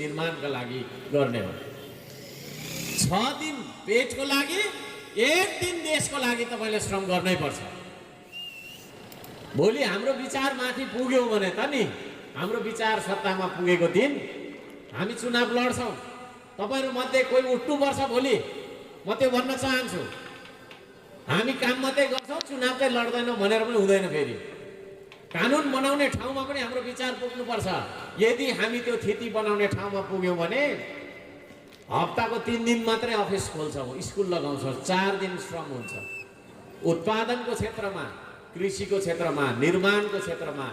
निर्माणका लागि गर्ने हो। 6 दिन पेटको लागि, 1 दिन देशको लागि तपाईले श्रम गर्नै पर्छ। भोलि हाम्रो विचार माथि पुग्यो भने त नि, हाम्रो विचार सत्तामा पुगेको दिन हामी चुनाव लड्छौँ। तपाईहरु मध्ये कोही उठ्नुपर्छ भोलि। म त्यो भन्न चाहन्छु। हामी काम मात्रै गर्छौँ, चुनाव चाहिँ लड्दैनौँ भनेर पनि हुँदैन। फेरि कानुन बनाउने ठाउँमा पनि हाम्रो विचार पुग्नुपर्छ। यदि हामी त्यो थिति बनाउने ठाउँमा पुग्यौँ भने हप्ताको 3 दिन मात्रै अफिस खोल्छौँ, स्कुल लगाउँछौँ, 4 दिन श्रम हुन्छ। उत्पादनको क्षेत्रमा, कृषिको क्षेत्रमा, निर्माणको क्षेत्रमा,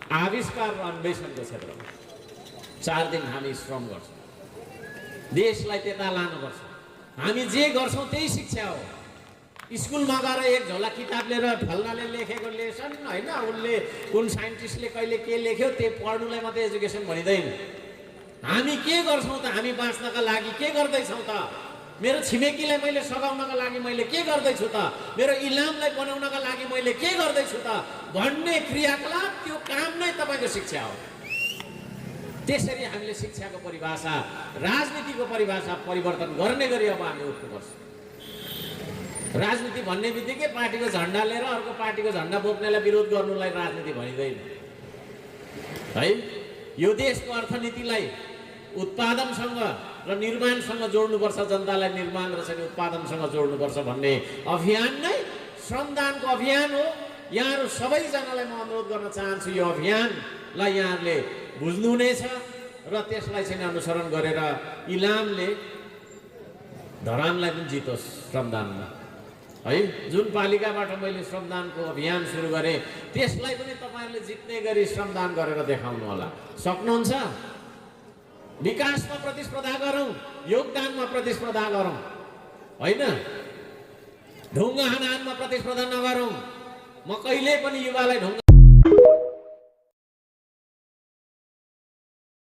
आविष्कार र अन्वेषणको क्षेत्रमा 4 दिन हामी श्रम गर्छौँ। देशलाई त्यता लानुपर्छ। हामी जे गर्छौँ त्यही शिक्षा हो। स्कुलमा गएर एक झोला किताब लिएर फल्नाले लेखेको लेसन होइन, उसले कुन साइन्टिस्टले कहिले के लेख्यो त्यो पढ्नुलाई मात्रै एजुकेसन भनिँदैन। हामी के गर्छौँ त? हामी बाँच्नका लागि के गर्दैछौँ त? मेरो छिमेकीलाई मैले सघाउनका लागि मैले के गर्दैछु त? मेरो इलामलाई बनाउनका लागि मैले के गर्दैछु त भन्ने क्रियाकलाप, त्यो काम नै तपाईँको शिक्षा हो। त्यसरी हामीले शिक्षाको परिभाषा, राजनीतिको परिभाषा परिवर्तन गर्ने गरी अब हामी उठ्नुपर्छ। राजनीति भन्ने बित्तिकै पार्टीको झन्डा लिएर अर्को पार्टीको झन्डा बोक्नेलाई विरोध गर्नुलाई राजनीति भनिँदैन है। यो देशको अर्थनीतिलाई उत्पादनसँग र निर्माणसँग जोड्नुपर्छ, जनतालाई निर्माण र चाहिँ उत्पादनसँग जोड्नुपर्छ भन्ने अभियान नै श्रमदानको अभियान हो। यहाँहरू सबैजनालाई म अनुरोध गर्न चाहन्छु, यो अभियानलाई यहाँहरूले बुझ्नुहुनेछ र त्यसलाई चाहिँ अनुसरण गरेर इलामले धरानलाई पनि जितोस् श्रमदानमा है। जुन पालिकाबाट मैले श्रमदानको अभियान सुरु गरेँ त्यसलाई पनि तपाईँहरूले जित्ने गरी श्रमदान गरेर देखाउनु होला। सक्नुहुन्छ? विकासमा प्रतिस्पर्धा गरौँ, योगदानमा प्रतिस्पर्धा गरौँ होइन, ढुङ्गा हानानमा प्रतिस्पर्धा नगरौँ। म कहिले पनि युवालाई ढुङ्गा